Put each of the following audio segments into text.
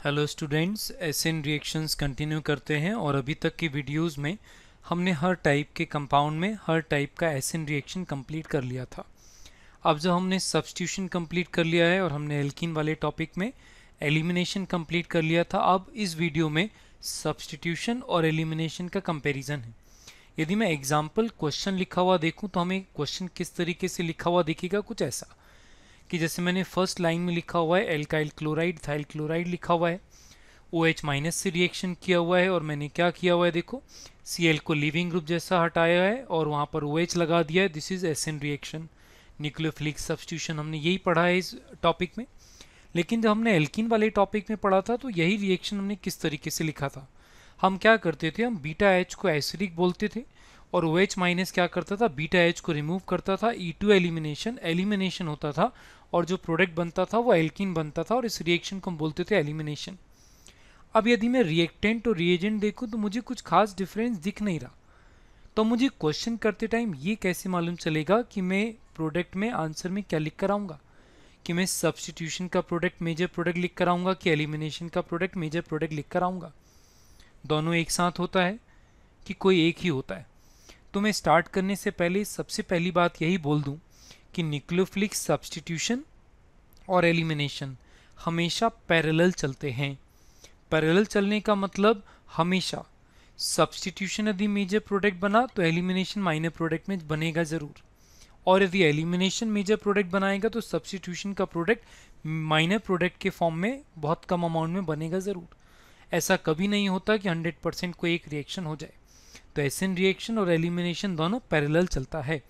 Hello students, एसिन reactions continue करते हैं और अभी तक की वीडियोस में हमने हर टाइप के कंपाउंड में हर टाइप का एसिन रिएक्शन कंप्लीट कर लिया था। अब जब हमने सब्स्टिट्यूशन कंप्लीट कर लिया है और हमने एल्कीन वाले टॉपिक में एलिमिनेशन कंप्लीट कर लिया था, अब इस वीडियो में सब्स्टिट्यूशन और एलिमिनेशन का कंपैरिजन है। यदि मैं एग्जाम्पल क्वेश्चन लिखा हुआ देखूं तो हमें क्वेश्चन किस तरीके से लिखा हुआ दिखेगा, कुछ ऐसा कि जैसे मैंने फर्स्ट लाइन में लिखा हुआ है एल्काइल क्लोराइड इथाइल क्लोराइड लिखा हुआ है, OH माइनस से रिएक्शन किया हुआ है और मैंने क्या किया हुआ है, देखो Cl को लीविंग ग्रुप जैसा हटाया है और वहाँ पर OH लगा दिया है। This is SN reaction, nucleophilic substitution, हमने यही पढ़ा है इस टॉपिक में। लेकिन जब हमने एल्कीन वाले टॉपिक में पढ़ा था तो यही रिएक्शन हमने किस तरीके से लिखा था। हम क्या करते थे, हम बीटा एच को एसिडिक बोलते थे और OH माइनस क्या करता था, बीटा एच को रिमूव करता था। E2 एलिमिनेशन होता था और जो प्रोडक्ट बनता था वो एल्कीन बनता था और इस रिएक्शन को हम बोलते थे एलिमिनेशन। अब यदि मैं रिएक्टेंट और रिएजेंट देखूं तो मुझे कुछ खास डिफरेंस दिख नहीं रहा, तो मुझे क्वेश्चन करते टाइम ये कैसे मालूम चलेगा कि मैं प्रोडक्ट में आंसर में क्या लिख कर आऊँगा, कि मैं सब्स्टिट्यूशन का प्रोडक्ट मेजर प्रोडक्ट लिख कर आऊँगा कि एलिमिनेशन का प्रोडक्ट मेजर प्रोडक्ट लिख कर आऊँगा। दोनों एक साथ होता है कि कोई एक ही होता है। तो मैं स्टार्ट करने से पहले सबसे पहली बात यही बोल दूं कि न्यूक्लियोफिलिक सब्स्टिट्यूशन और एलिमिनेशन हमेशा पैरेलल चलते हैं। पैरेलल चलने का मतलब हमेशा सब्स्टिट्यूशन यदि मेजर प्रोडक्ट बना तो एलिमिनेशन माइनर प्रोडक्ट में बनेगा ज़रूर, और यदि एलिमिनेशन मेजर प्रोडक्ट बनाएगा तो सब्स्टिट्यूशन का प्रोडक्ट माइनर प्रोडक्ट के फॉर्म में बहुत कम अमाउंट में बनेगा ज़रूर। ऐसा कभी नहीं होता कि 100% कोई एक रिएक्शन हो जाए। तो एसिन रिएक्शन और एलिमिनेशन दोनों पैरेलल चलता है।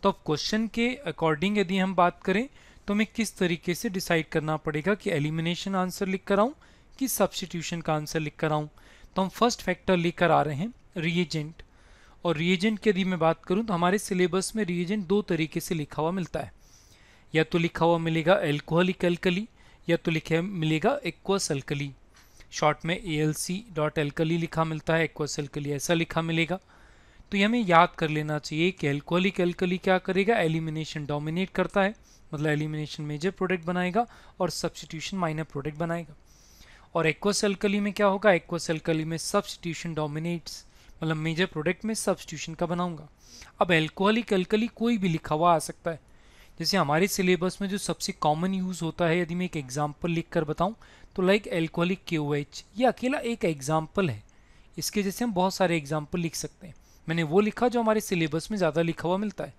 तो अब क्वेश्चन के अकॉर्डिंग यदि हम बात करें तो हमें किस तरीके से डिसाइड करना पड़ेगा कि एलिमिनेशन आंसर लिख कर आऊँ कि सब्स्टिट्यूशन का आंसर लिख कर आऊँ। तो हम फर्स्ट फैक्टर लेकर आ रहे हैं रिएजेंट, और रिएजेंट की यदि मैं बात करूँ तो हमारे सिलेबस में रिएजेंट दो तरीके से लिखा हुआ मिलता है। या तो लिखा हुआ मिलेगा एल्कोहलिक एल्कली या तो लिखा मिलेगा एक्वस एल्कली। शॉर्ट में AlC.alkali लिखा मिलता है, एक्वस एल्कली ऐसा लिखा मिलेगा। तो ये हमें याद कर लेना चाहिए कि एल्कोहलिक एल्कली क्या करेगा, एलिमिनेशन डोमिनेट करता है, मतलब एलिमिनेशन मेजर प्रोडक्ट बनाएगा और सब्स्टिट्यूशन माइनर प्रोडक्ट बनाएगा। और एक्वस एल्कली में क्या होगा, एक्वस एल्कली में सब्स्टिट्यूशन डोमिनेट्स, मतलब मेजर प्रोडक्ट में सब्स्टिट्यूशन का बनाऊंगा। अब एल्कोहलिक एल्कली कोई भी लिखा हुआ आ सकता है। जैसे हमारे सिलेबस में जो सबसे कॉमन यूज़ होता है, यदि मैं एक एग्जांपल लिख कर बताऊं तो लाइक एल्कोहलिक KOH, ये अकेला एक एग्जांपल है। इसके जैसे हम बहुत सारे एग्जांपल लिख सकते हैं। मैंने वो लिखा जो हमारे सिलेबस में ज़्यादा लिखा हुआ मिलता है।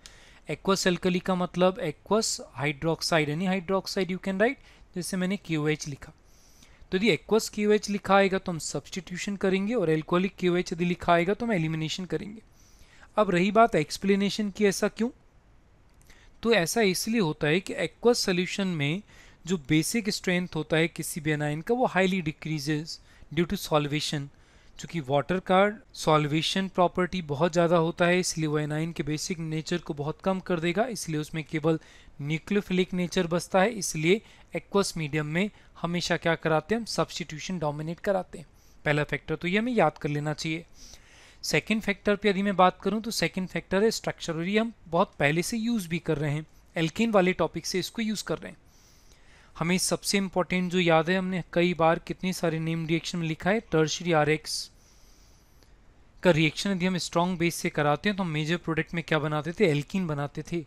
एक्वस एल्कली का मतलब एक्वस हाइड्रोक्साइड, यानी हाइड्रोक्साइड यू कैन राइट, जैसे मैंने KOH लिखा। तो यदि एक्वस KOH लिखा आएगा तो हम सब्स्टिट्यूशन करेंगे और एल्कोहलिक KOH यदि लिखा आएगा तो हम एलिमिनेशन करेंगे। अब रही बात एक्सप्लेनेशन की, ऐसा क्यों, तो ऐसा इसलिए होता है कि एक्वस सोल्यूशन में जो बेसिक स्ट्रेंथ होता है किसी भी एनाइन का वो highly decreases due to solvation. चूँकि वाटर का सॉल्वेशन प्रॉपर्टी बहुत ज़्यादा होता है इसलिए वो एनाइन के बेसिक नेचर को बहुत कम कर देगा, इसलिए उसमें केवल न्यूक्लियोफिलिक नेचर बचता है। इसलिए एक्वस मीडियम में हमेशा क्या कराते हैं, हम सब्स्टिट्यूशन डोमिनेट कराते हैं। पहला फैक्टर तो ये हमें याद कर लेना चाहिए। सेकेंड फैक्टर पे यदि मैं बात करूं तो सेकेंड फैक्टर है स्ट्रक्चर, और ये हम बहुत पहले से यूज़ भी कर रहे हैं, एल्केन वाले टॉपिक से इसको यूज़ कर रहे हैं। हमें सबसे इंपॉर्टेंट जो याद है, हमने कई बार कितने सारे नेम रिएक्शन में लिखा है, टर्शियरी RX का रिएक्शन यदि हम स्ट्रॉन्ग बेस से कराते हैं तो हम मेजर प्रोडक्ट में क्या बनाते थे, एल्कीन बनाते थे।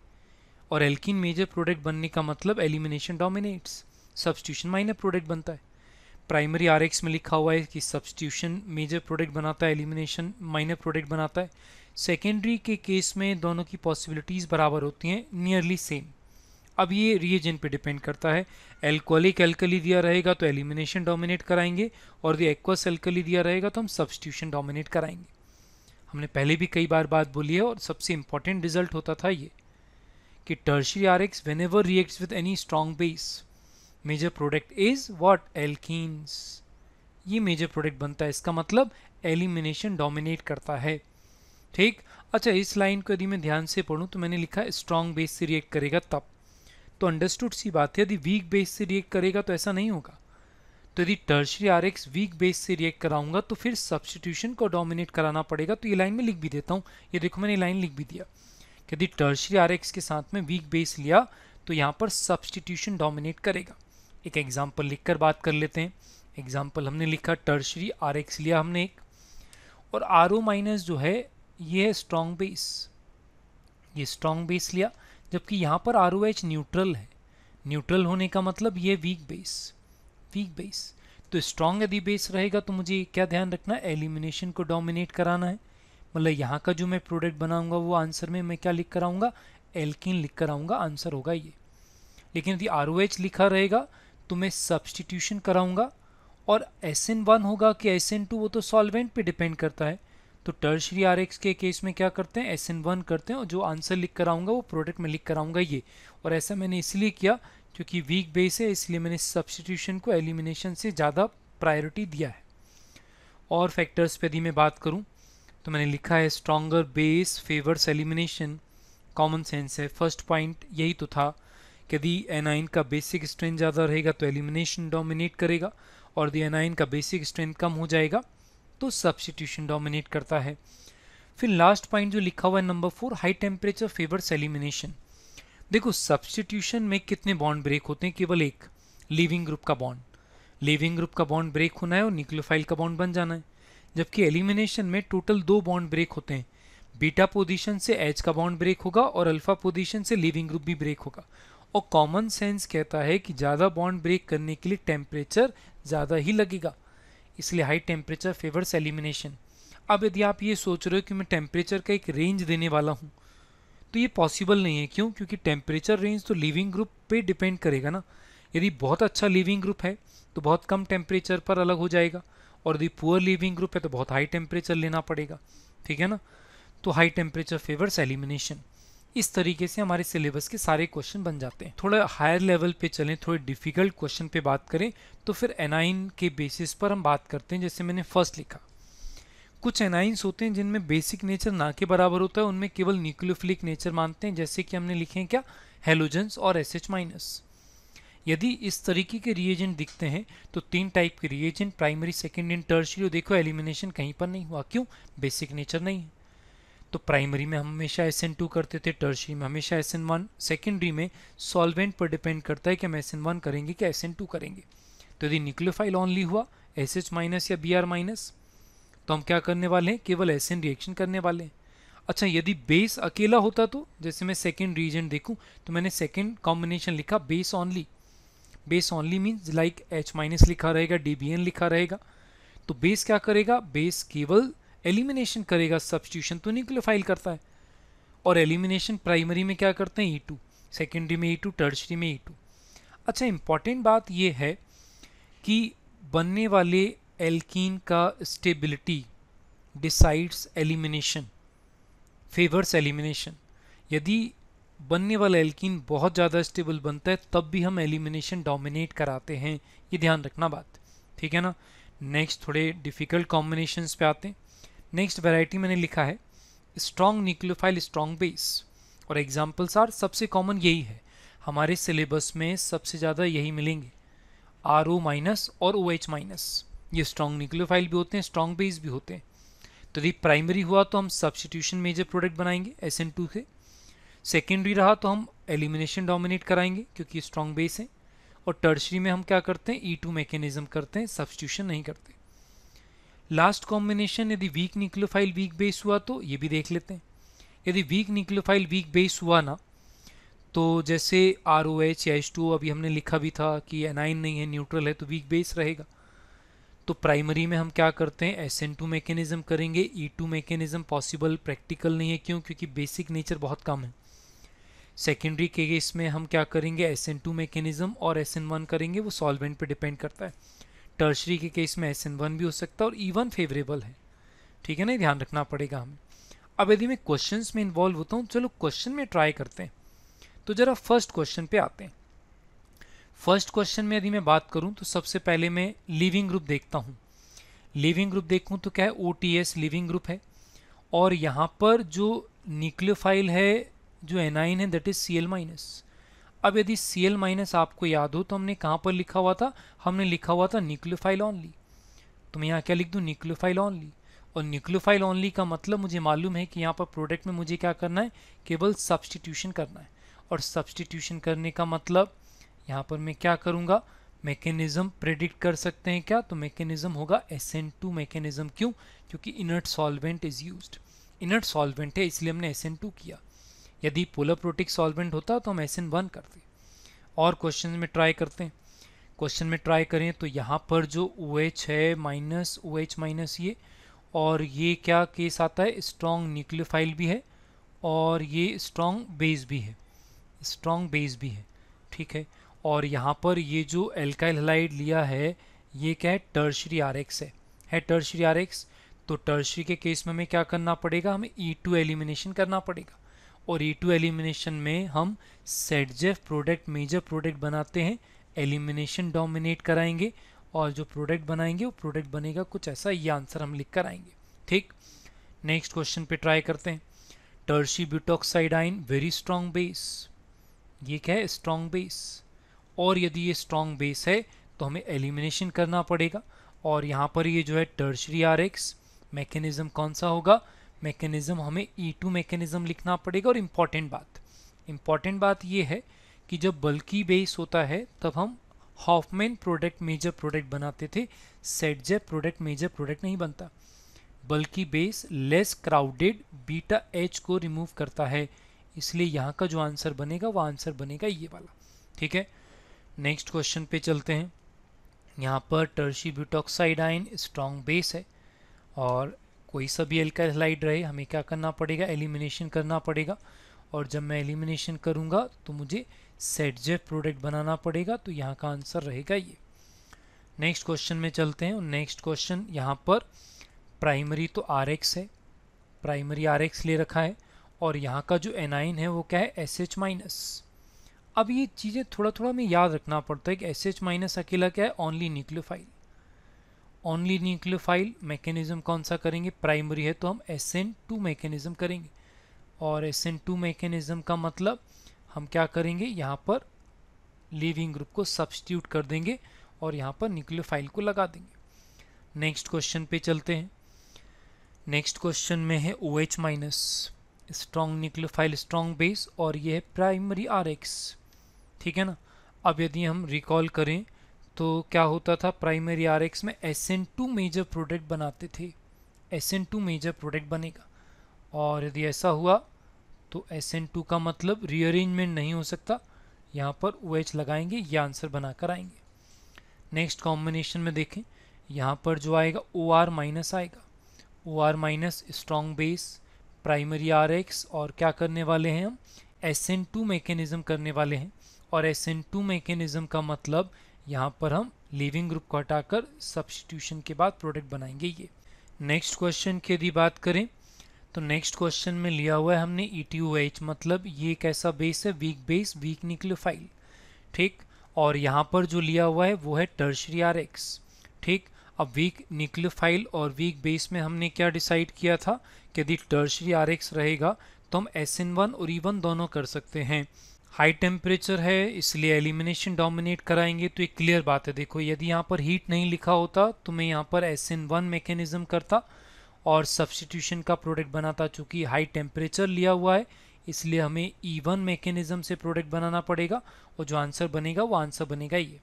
और एल्कीन मेजर प्रोडक्ट बनने का मतलब elimination dominates, substitution minor product बनता है। प्राइमरी RX में लिखा हुआ है कि सब्स्टिट्यूशन मेजर प्रोडक्ट बनाता है, एलिमिनेशन माइनर प्रोडक्ट बनाता है। सेकेंडरी के केस में दोनों की पॉसिबिलिटीज़ बराबर होती हैं, नियरली सेम। अब ये रिएजेंट पे डिपेंड करता है। एल्कोहलिक एल्कली दिया रहेगा तो एलिमिनेशन डोमिनेट कराएंगे, और यदि एक्वस एल्कली दिया रहेगा तो हम सब्स्टिट्यूशन डोमिनेट कराएंगे। हमने पहले भी कई बार बात बोली है, और सबसे इंपॉर्टेंट रिजल्ट होता था ये कि tertiary RX whenever reacts with any strong base major product is what, alkenes. ये मेजर प्रोडक्ट बनता है, इसका मतलब एलिमिनेशन डोमिनेट करता है। ठीक, अच्छा इस लाइन को यदि मैं ध्यान से पढ़ूं तो मैंने लिखा है स्ट्रॉन्ग बेस से रिएक्ट करेगा तब, तो अंडरस्टूड सी बात है। यदि वीक बेस से रिएक्ट करेगा तो ऐसा नहीं होगा। तो यदि टर्शियरी RX वीक बेस से रिएक्ट कराऊंगा तो फिर सब्स्टिट्यूशन को डोमिनेट कराना पड़ेगा। तो ये लाइन में लिख भी देता हूँ, ये देखो मैंने लाइन लिख भी दिया कि यदि टर्शियरी RX के साथ में वीक बेस लिया तो यहाँ पर सब्स्टिट्यूशन डोमिनेट करेगा। एक एग्जाम्पल लिखकर बात कर लेते हैं। एग्जाम्पल हमने लिखा टर्शरी RX लिया हमने एक, और RO माइनस जो है ये है स्ट्रॉन्ग बेस, ये स्ट्रॉन्ग बेस लिया, जबकि यहाँ पर ROH न्यूट्रल है। न्यूट्रल होने का मतलब ये वीक बेस, वीक बेस। तो स्ट्रॉन्ग यदि बेस रहेगा तो मुझे क्या ध्यान रखना है, एलिमिनेशन को डोमिनेट कराना है। मतलब यहाँ का जो मैं प्रोडक्ट बनाऊंगा वो आंसर में मैं क्या लिख कर आऊँगा, एल्कीन लिख कर आऊँगा, आंसर होगा ये। लेकिन यदि ROH लिखा रहेगा तो मैं सब्सटीट्यूशन कराऊंगा, और SN1 होगा कि SN2 वो तो सॉल्वेंट पे डिपेंड करता है। तो टर्शरी RX के केस में क्या करते हैं, SN1 करते हैं, और जो आंसर लिख कर आऊँगा वो प्रोडक्ट में लिख कर आऊँगा ये। और ऐसा मैंने इसलिए किया क्योंकि वीक बेस है, इसलिए मैंने सब्सटीट्यूशन को एलिमिनेशन से ज़्यादा प्रायोरिटी दिया है। और फैक्टर्स पे यदि मैं बात करूँ तो मैंने लिखा है stronger base favours elimination, common sense है। फर्स्ट पॉइंट यही तो था कि यदि एनाइन का बेसिक स्ट्रेंथ ज़्यादा रहेगा तो एलिमिनेशन डोमिनेट करेगा, और यदि एनाइन का बेसिक स्ट्रेंथ कम हो जाएगा तो सब्सटीट्यूशन डोमिनेट करता है। फिर लास्ट पॉइंट जो लिखा हुआ है number 4, high temperature favours elimination. देखो सब्सटीट्यूशन में कितने बॉन्ड ब्रेक होते हैं, केवल एक, लीविंग ग्रुप का बॉन्ड। लीविंग ग्रुप का बॉन्ड ब्रेक होना है और न्यूक्लियोफाइल का बॉन्ड बन जाना है। जबकि एलिमिनेशन में टोटल 2 बॉन्ड ब्रेक होते हैं, बीटा पोजीशन से H का बॉन्ड ब्रेक होगा और अल्फा पोजीशन से लीविंग ग्रुप भी ब्रेक होगा। और कॉमन सेंस कहता है कि ज़्यादा बॉन्ड ब्रेक करने के लिए टेम्परेचर ज़्यादा ही लगेगा, इसलिए हाई टेम्परेचर फेवर्स एलिमिनेशन। अब यदि आप ये सोच रहे हो कि मैं टेम्परेचर का एक रेंज देने वाला हूँ, तो ये पॉसिबल नहीं है। क्यों? क्योंकि टेम्परेचर रेंज तो लिविंग ग्रुप पे डिपेंड करेगा ना। यदि बहुत अच्छा लिविंग ग्रुप है तो बहुत कम टेम्परेचर पर अलग हो जाएगा, और यदि पुअर लिविंग ग्रुप है तो बहुत हाई टेम्परेचर लेना पड़ेगा, ठीक है ना। तो हाई टेम्परेचर फेवर्स एलिमिनेशन। इस तरीके से हमारे सिलेबस के सारे क्वेश्चन बन जाते हैं। थोड़ा हायर लेवल पे चलें, थोड़े डिफिकल्ट क्वेश्चन पे बात करें तो फिर एनाइन के बेसिस पर हम बात करते हैं। जैसे मैंने फर्स्ट लिखा, कुछ एनाइंस होते हैं जिनमें बेसिक नेचर ना के बराबर होता है, उनमें केवल न्यूक्लियोफिलिक नेचर मानते हैं, जैसे कि हमने लिखे हैं क्या, हेलोजेंस और SH माइनस। यदि इस तरीके के रिएजेंट दिखते हैं तो 3 टाइप के reagent, primary, secondary and tertiary. देखो एलिमिनेशन कहीं पर नहीं हुआ, क्यों? बेसिक नेचर नहीं है। तो प्राइमरी में हम हमेशा SN2 करते थे, टर्शियरी में हमेशा SN1, सेकेंडरी में सॉल्वेंट पर डिपेंड करता है कि हम SN1 करेंगे कि SN2 करेंगे। तो यदि न्यूक्लियोफाइल ओनली हुआ, SH माइनस या Br माइनस, तो हम क्या करने वाले हैं, केवल SN रिएक्शन करने वाले हैं। अच्छा यदि बेस अकेला होता तो, जैसे मैं सेकेंड रिएजेंट देखूं तो मैंने सेकेंड कॉम्बिनेशन लिखा base only. Base only means like H minus लिखा रहेगा, DBN लिखा रहेगा। तो बेस क्या करेगा, बेस केवल एलिमिनेशन करेगा, सब्स्टिट्यूशन तो न्यूक्लियोफाइल करता है। और एलिमिनेशन प्राइमरी में क्या करते हैं, E2, सेकेंडरी में E2, टर्शियरी में E2। अच्छा इंपॉर्टेंट बात यह है कि बनने वाले एल्कीन का stability decides elimination, favours elimination. यदि बनने वाला एल्कीन बहुत ज़्यादा स्टेबल बनता है तब भी हम एलिमिनेशन डोमिनेट कराते हैं, ये ध्यान रखना बात, ठीक है ना। नेक्स्ट थोड़े डिफिकल्ट कॉम्बिनेशंस पे आते हैं। नेक्स्ट वैरायटी मैंने लिखा है स्ट्रॉन्ग न्यूक्लियोफाइल स्ट्रॉन्ग बेस, और एग्जाम्पल्स आर, सबसे कॉमन यही है हमारे सिलेबस में, सबसे ज़्यादा यही मिलेंगे, RO माइनस और OH माइनस। ये स्ट्रॉन्ग न्यूक्लियोफाइल भी होते हैं, स्ट्रॉन्ग बेस भी होते हैं। तो यदि प्राइमरी हुआ तो हम सब्स्टिट्यूशन मेजर प्रोडक्ट बनाएंगे SN2 से, सेकेंडरी रहा तो हम एलिमिनेशन डोमिनेट कराएंगे क्योंकि स्ट्रॉन्ग बेस है, और टर्शियरी में हम क्या करते हैं, E2 मैकेनिज्म करते हैं, सब्स्टिट्यूशन नहीं करते। लास्ट कॉम्बिनेशन यदि वीक न्यूक्लियोफाइल वीक बेस हुआ तो ये भी देख लेते हैं। यदि वीक न्यूक्लियोफाइल वीक बेस हुआ ना, तो जैसे ROH या H2O अभी हमने लिखा भी था कि एनाइन नहीं है, न्यूट्रल है, तो वीक बेस रहेगा। तो प्राइमरी में हम क्या करते हैं, SN2 मैकेनिज्म करेंगे। E2 मैकेनिज्म पॉसिबल प्रैक्टिकल नहीं है, क्यों? क्योंकि बेसिक नेचर बहुत कम है। सेकेंडरी के केस में हम क्या करेंगे, SN2 मैकेनिज्म और SN1 करेंगे, वो सॉल्वेंट पे डिपेंड करता है। टर्शियरी के केस में SN1 भी हो सकता है और E1 फेवरेबल है, ठीक है ना, ध्यान रखना पड़ेगा हमें। अब यदि मैं क्वेश्चंस में इन्वॉल्व होता हूँ, चलो क्वेश्चन में ट्राई करते हैं। तो जरा फर्स्ट क्वेश्चन पे आते हैं। फर्स्ट क्वेश्चन में यदि मैं बात करूं तो सबसे पहले मैं लिविंग ग्रुप देखता हूं। लिविंग ग्रुप देखूं तो क्या है, OTS लिविंग ग्रुप है, और यहाँ पर जो न्यूक्लियोफाइल है, जो एनाइन है, दैट इज Cl माइनस। अब यदि Cl माइनस आपको याद हो तो हमने कहाँ पर लिखा हुआ था, हमने लिखा हुआ था न्यूक्लियोफाइल ओनली। तो मैं यहाँ क्या लिख दूँ, न्यूक्लियोफाइल ओनली। और न्यूक्लियोफाइल ओनली का मतलब मुझे मालूम है कि यहाँ पर प्रोडक्ट में मुझे क्या करना है, केवल सब्स्टिट्यूशन करना है। और सब्स्टिट्यूशन करने का मतलब यहाँ पर मैं क्या करूँगा, मैकेनिज्म प्रेडिक्ट कर सकते हैं क्या? तो मैकेनिज्म होगा SN2 मैकेनिज्म। क्यों? क्योंकि inert solvent is used. Inert solvent है इसलिए हमने SN2 किया। यदि पोलर प्रोटिक सॉल्वेंट होता तो हम SN1 करते। और क्वेश्चन में ट्राई करते हैं। क्वेश्चन में ट्राई करें तो यहाँ पर जो OH है माइनस OH माइनस ये, और ये क्या केस आता है? स्ट्रॉन्ग न्यूक्लियोफाइल भी है और ये स्ट्रॉन्ग बेस भी है, स्ट्रॉन्ग बेस भी है, ठीक है। और यहाँ पर ये जो एल्काइल हैलाइड लिया है ये क्या है? टर्शरी RX है टर्शरी RX। तो टर्शरी के केस में हमें क्या करना पड़ेगा? हमें E2 एलिमिनेशन करना पड़ेगा, और E2 एलिमिनेशन में हम सेटजेफ प्रोडक्ट मेजर प्रोडक्ट बनाते हैं, एलिमिनेशन डोमिनेट कराएंगे, और जो प्रोडक्ट बनाएंगे वो प्रोडक्ट बनेगा कुछ ऐसा। ये आंसर हम लिख कर आएंगे, ठीक। नेक्स्ट क्वेश्चन पे ट्राई करते हैं। टर्शी ब्यूटॉक्साइडाइन वेरी स्ट्रॉन्ग बेस, ये क्या है? Strong base. और यदि ये स्ट्रॉन्ग बेस है तो हमें एलिमिनेशन करना पड़ेगा, और यहाँ पर ये जो है टर्शरी RX मैकेनिज्म कौन सा होगा? मैकेनिज्म हमें E2 मैकेनिज्म लिखना पड़ेगा। और इम्पॉर्टेंट बात ये है कि जब बल्कि बेस होता है तब हम हॉफमैन प्रोडक्ट मेजर प्रोडक्ट बनाते थे, सेटजेफ प्रोडक्ट मेजर प्रोडक्ट नहीं बनता। बल्कि base less crowded beta H को रिमूव करता है, इसलिए यहाँ का जो आंसर बनेगा वो आंसर बनेगा ये वाला, ठीक है। नेक्स्ट क्वेश्चन पे चलते हैं। यहाँ पर टर्शी ब्यूटॉक्साइडाइन स्ट्रॉन्ग बेस है, और कोई सा भी एल्काइल हैलाइड रहे हमें क्या करना पड़ेगा? एलिमिनेशन करना पड़ेगा। और जब मैं एलिमिनेशन करूँगा तो मुझे सेटजेफ प्रोडक्ट बनाना पड़ेगा, तो यहाँ का आंसर रहेगा ये। नेक्स्ट क्वेश्चन में चलते हैं। नेक्स्ट क्वेश्चन यहाँ पर प्राइमरी तो RX है, प्राइमरी RX ले रखा है, और यहाँ का जो एनाइन है वो क्या है? SH minus. अब ये चीज़ें थोड़ा थोड़ा हमें याद रखना पड़ता है कि SH माइनस अकेला क्या है? Only nucleophile. Only nucleophile mechanism कौन सा करेंगे? प्राइमरी है तो हम SN2 मैकेनिज्म करेंगे, और SN2 मैकेनिज्म का मतलब हम क्या करेंगे? यहाँ पर लीविंग ग्रुप को सब्स्टिट्यूट कर देंगे और यहाँ पर न्यूक्लियोफाइल को लगा देंगे। नेक्स्ट क्वेश्चन पे चलते हैं। नेक्स्ट क्वेश्चन में है OH minus, strong nucleophile strong base, और ये है प्राइमरी RX, ठीक है ना। अब यदि हम रिकॉल करें तो क्या होता था? प्राइमरी RX में SN2 मेजर प्रोडक्ट बनाते थे, SN2 मेजर प्रोडक्ट बनेगा। और यदि ऐसा हुआ तो SN2 का मतलब रीअरेंजमेंट नहीं हो सकता, यहाँ पर OH लगाएंगे, ये आंसर बनाकर आएंगे। नेक्स्ट कॉम्बिनेशन में देखें, यहाँ पर जो आएगा OR माइनस आएगा, OR minus strong base primary RX, और क्या करने वाले हैं हम? SN2 मैकेनिज्म करने वाले हैं, और SN2 मैकेनिज्म का मतलब यहाँ पर हम लीविंग ग्रुप को हटाकर सब्स्टिट्यूशन के बाद प्रोडक्ट बनाएंगे ये। नेक्स्ट क्वेश्चन की यदि बात करें तो नेक्स्ट क्वेश्चन में लिया हुआ है हमने ETOH, मतलब ये कैसा बेस है? वीक बेस, वीक न्यूक्लियोफाइल, ठीक। और यहाँ पर जो लिया हुआ है वो है टर्शरी RX, ठीक। अब वीक न्यूक्लियोफाइल और वीक बेस में हमने क्या डिसाइड किया था कि यदि टर्शरी RX रहेगा तो हम SN1 और E1 दोनों कर सकते हैं। हाई टेम्परेचर है इसलिए एलिमिनेशन डोमिनेट कराएंगे, तो एक क्लियर बात है। देखो यदि यहाँ पर हीट नहीं लिखा होता तो मैं यहाँ पर SN1 मैकेनिज्म करता और सब्स्टिट्यूशन का प्रोडक्ट बनाता। चूंकि हाई टेम्परेचर लिया हुआ है इसलिए हमें E1 मैकेनिज्म से प्रोडक्ट बनाना पड़ेगा, और जो आंसर बनेगा वो आंसर बनेगा ये।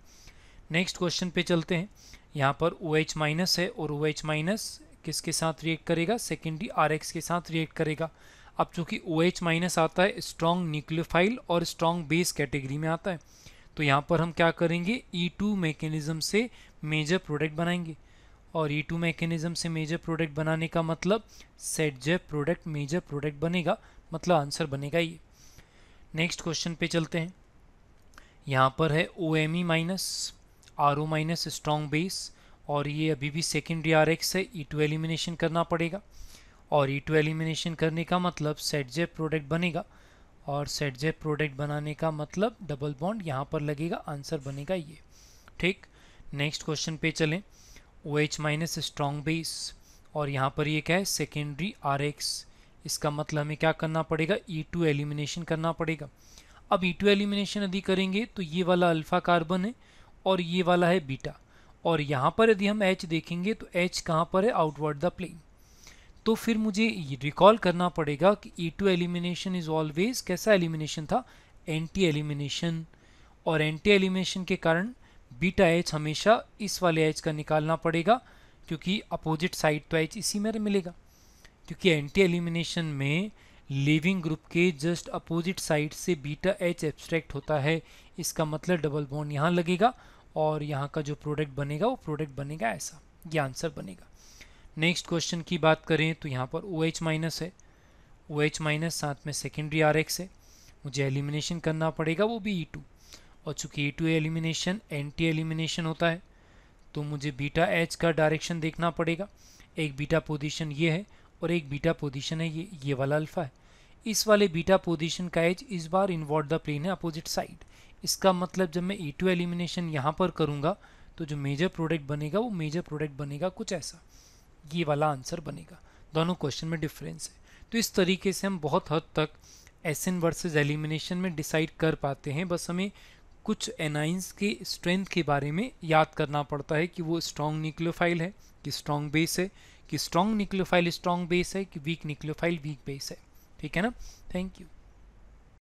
नेक्स्ट क्वेश्चन पे चलते हैं। यहाँ पर OH माइनस है, और OH माइनस किसके साथ रिएक्ट करेगा? सेकेंडरी RX के साथ रिएक्ट करेगा। अब चूंकि OH माइनस आता है स्ट्रॉन्ग न्यूक्लियोफाइल और स्ट्रॉन्ग बेस कैटेगरी में आता है, तो यहाँ पर हम क्या करेंगे? E2 मैकेनिज्म से मेजर प्रोडक्ट बनाएंगे, और E2 मैकेनिज्म से मेजर प्रोडक्ट बनाने का मतलब सेटजेफ प्रोडक्ट मेजर प्रोडक्ट बनेगा, मतलब आंसर बनेगा ये। नेक्स्ट क्वेश्चन पे चलते हैं। यहाँ पर है OMe minus, RO minus strong base, और ये अभी भी सेकेंडरी RX है, E2 एलिमिनेशन करना पड़ेगा, और E2 एलिमिनेशन करने का मतलब सेटजेफ प्रोडक्ट बनेगा, और सेटजेफ प्रोडक्ट बनाने का मतलब डबल बॉन्ड यहाँ पर लगेगा, आंसर बनेगा ये, ठीक। नेक्स्ट क्वेश्चन पे चलें। OH माइनस स्ट्रॉन्ग बेस, और यहाँ पर ये क्या है? सेकेंडरी RX, इसका मतलब हमें क्या करना पड़ेगा? E2 एलिमिनेशन करना पड़ेगा। अब E2 एलिमिनेशन यदि करेंगे तो ये वाला अल्फा कार्बन है और ये वाला है बीटा, और यहाँ पर यदि हम H देखेंगे तो H कहाँ पर है? Outward the plane. तो फिर मुझे रिकॉल करना पड़ेगा कि E2 एलिमिनेशन इज ऑलवेज कैसा एलिमिनेशन था? एंटी एलिमिनेशन, और एंटी एलिमिनेशन के कारण बीटा एच हमेशा इस वाले एच का निकालना पड़ेगा, क्योंकि अपोजिट साइड तो एच इसी में मिलेगा, क्योंकि एंटी एलिमिनेशन में लिविंग ग्रुप के जस्ट अपोजिट साइड से बीटा एच एब्स्ट्रैक्ट होता है। इसका मतलब डबल बॉन्ड यहाँ लगेगा और यहाँ का जो प्रोडक्ट बनेगा वो प्रोडक्ट बनेगा ऐसा, ये आंसर बनेगा। नेक्स्ट क्वेश्चन की बात करें तो यहाँ पर OH माइनस है, OH माइनस साथ में सेकेंडरी RX है, मुझे एलिमिनेशन करना पड़ेगा वो भी E2, और चूंकि E2 एलिमिनेशन एंटी एलिमिनेशन होता है तो मुझे बीटा एच का डायरेक्शन देखना पड़ेगा। एक बीटा पोजीशन ये है और एक बीटा पोजीशन है ये वाला अल्फा है। इस वाले बीटा पोजीशन का एज इस बार इनवर्ट द प्लेन है अपोजिट साइड। इसका मतलब जब मैं E2 एलिमिनेशन यहाँ पर करूँगा तो जो मेजर प्रोडक्ट बनेगा वो मेजर प्रोडक्ट बनेगा कुछ ऐसा, ये वाला आंसर बनेगा। दोनों क्वेश्चन में डिफरेंस है। तो इस तरीके से हम बहुत हद तक एसिन वर्सेस एलिमिनेशन में डिसाइड कर पाते हैं। बस हमें कुछ एनाइंस के स्ट्रेंथ के बारे में याद करना पड़ता है कि वो स्ट्रॉन्ग न्यूक्लियोफाइल है कि स्ट्रॉन्ग बेस है, कि स्ट्रॉन्ग न्यूक्लियोफाइल स्ट्रॉन्ग बेस है, कि वीक न्यूक्लियोफाइल वीक बेस है। ठीक है ना। Thank you.